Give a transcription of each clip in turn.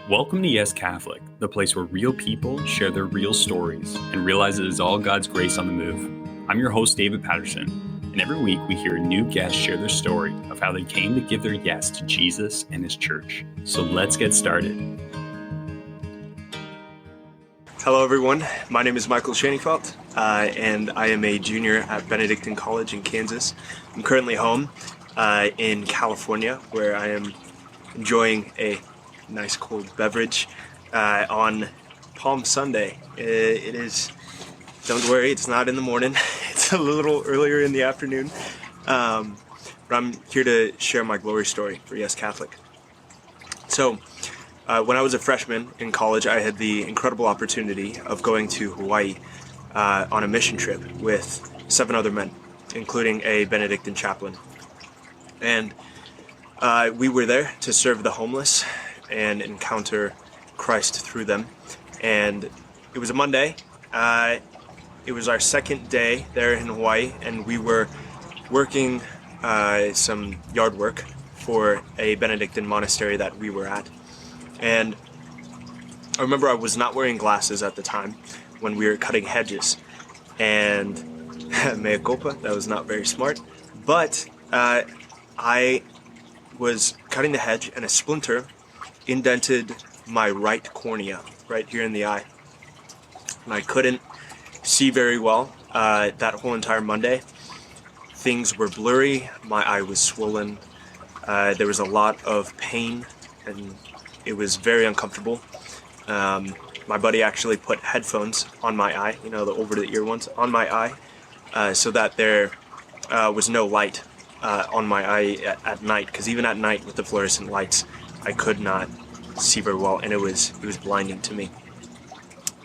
Welcome to Yes Catholic, the place where real people share their real stories and realize it is all God's grace on the move. I'm your host, David Patterson, and every week we hear a new guest share their story of how they came to give their yes to Jesus and His church. So let's get started. Hello everyone, my name is Michael Shaneyfelt, and I am a junior at Benedictine College in Kansas. I'm currently home in California, where I am enjoying a nice cold beverage on Palm Sunday. It is, don't worry, it's not in the morning, it's a little earlier in the afternoon, but I'm here to share my glory story for Yes Catholic. So, when I was a freshman in college, I had the incredible opportunity of going to Hawaii on a mission trip with 7 other men, including a Benedictine chaplain. And we were there to serve the homeless and encounter Christ through them. And it was a Monday. It was our second day there in Hawaii, and we were working some yard work for a Benedictine monastery that we were at. And I remember I was not wearing glasses at the time when we were cutting hedges, and mea culpa, that was not very smart, but I was cutting the hedge and a splinter indented my right cornea, right here in the eye, and I couldn't see very well that whole entire Monday. Things were blurry, my eye was swollen, there was a lot of pain, and it was very uncomfortable. My buddy actually put headphones on my eye, the over-the-ear ones, on my eye, so that there was no light on my eye at night, because even at night with the fluorescent lights, I could not see very well, and it was blinding to me.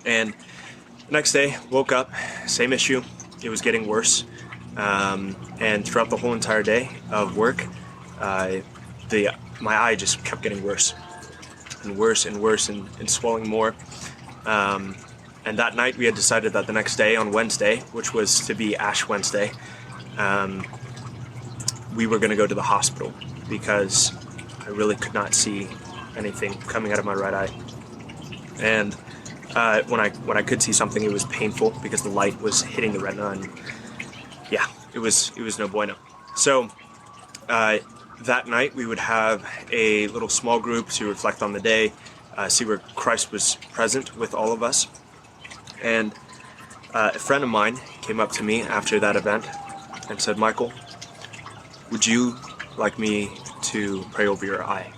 And the next day, woke up, same issue. It was getting worse, and throughout the whole entire day of work, my eye just kept getting worse and worse and worse and swelling more. And that night we had decided that the next day, on Wednesday, which was to be Ash Wednesday, we were going to go to the hospital because I really could not see anything coming out of my right eye. And when I could see something, it was painful because the light was hitting the retina, and yeah, it was no bueno. So that night we would have a little small group to reflect on the day, see where Christ was present with all of us. And a friend of mine came up to me after that event and said, "Michael, would you like me to pray over your eye?"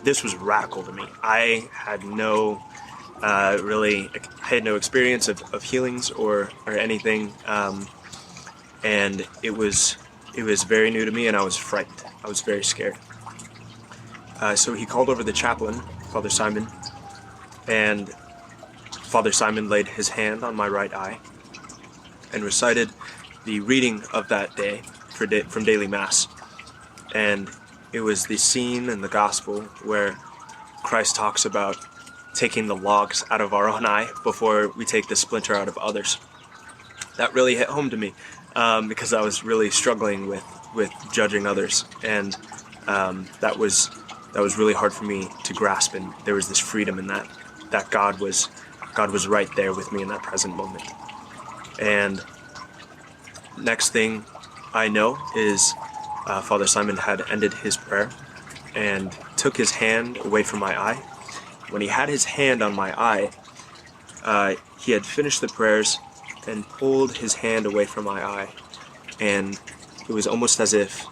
This was radical to me. I had no experience of healings or anything, and it was very new to me, and I was frightened. I was very scared. So he called over the chaplain, Father Simon, and Father Simon laid his hand on my right eye and recited the reading of that day from daily Mass. And it was the scene in the Gospel where Christ talks about taking the logs out of our own eye before we take the splinter out of others. That really hit home to me, because I was really struggling with judging others, and that was really hard for me to grasp. And there was this freedom in that God was right there with me in that present moment. And next thing I know is Father Simon had ended his prayer and took his hand away from my eye. When he had his hand on my eye, he had finished the prayers and pulled his hand away from my eye, and it was almost as if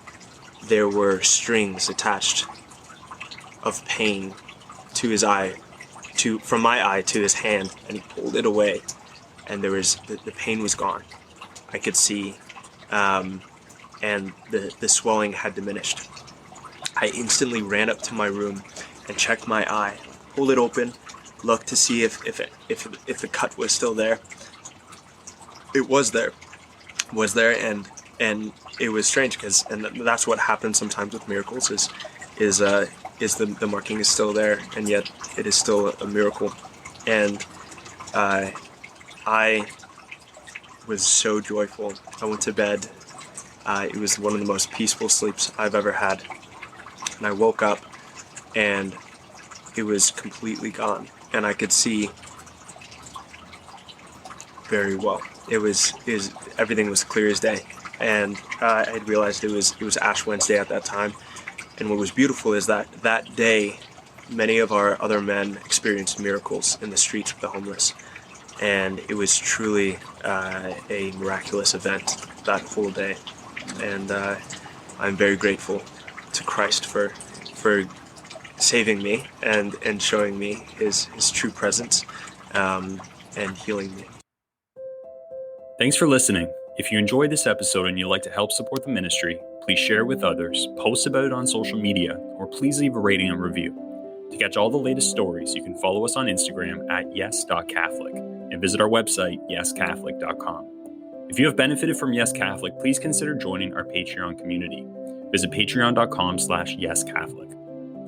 there were strings attached of pain to his eye, from my eye to his hand, and he pulled it away, and there was the pain was gone. I could see, and the swelling had diminished. I instantly ran up to my room and checked my eye, pulled it open, looked to see if the cut was still there. It was there, and it was strange, and that's what happens sometimes with miracles is the marking is still there, and yet it is still a miracle. And I was so joyful. I went to bed. It was one of the most peaceful sleeps I've ever had. And I woke up, and it was completely gone, and I could see very well. Everything was clear as day, and I had realized it was Ash Wednesday at that time. And what was beautiful is that day, many of our other men experienced miracles in the streets of the homeless, and it was truly a miraculous event that whole day. And I'm very grateful to Christ for saving me and showing me his true presence and healing me. Thanks for listening. If you enjoyed this episode and you'd like to help support the ministry, please share it with others, post about it on social media, or please leave a rating and review. To catch all the latest stories, you can follow us on Instagram at yes.catholic and visit our website, yescatholic.com. If you have benefited from Yes Catholic, please consider joining our Patreon community. Visit patreon.com/yescatholic.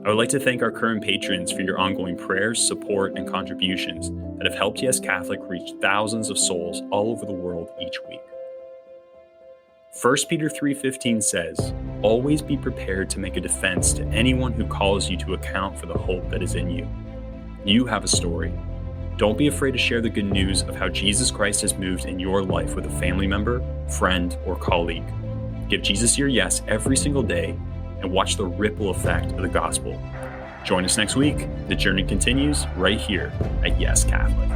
I would like to thank our current patrons for your ongoing prayers, support, and contributions that have helped Yes Catholic reach thousands of souls all over the world each week. 1 Peter 3:15 says, "Always be prepared to make a defense to anyone who calls you to account for the hope that is in you." You have a story. Don't be afraid to share the good news of how Jesus Christ has moved in your life with a family member, friend, or colleague. Give Jesus your yes every single day and watch the ripple effect of the gospel. Join us next week. The journey continues right here at Yes Catholic.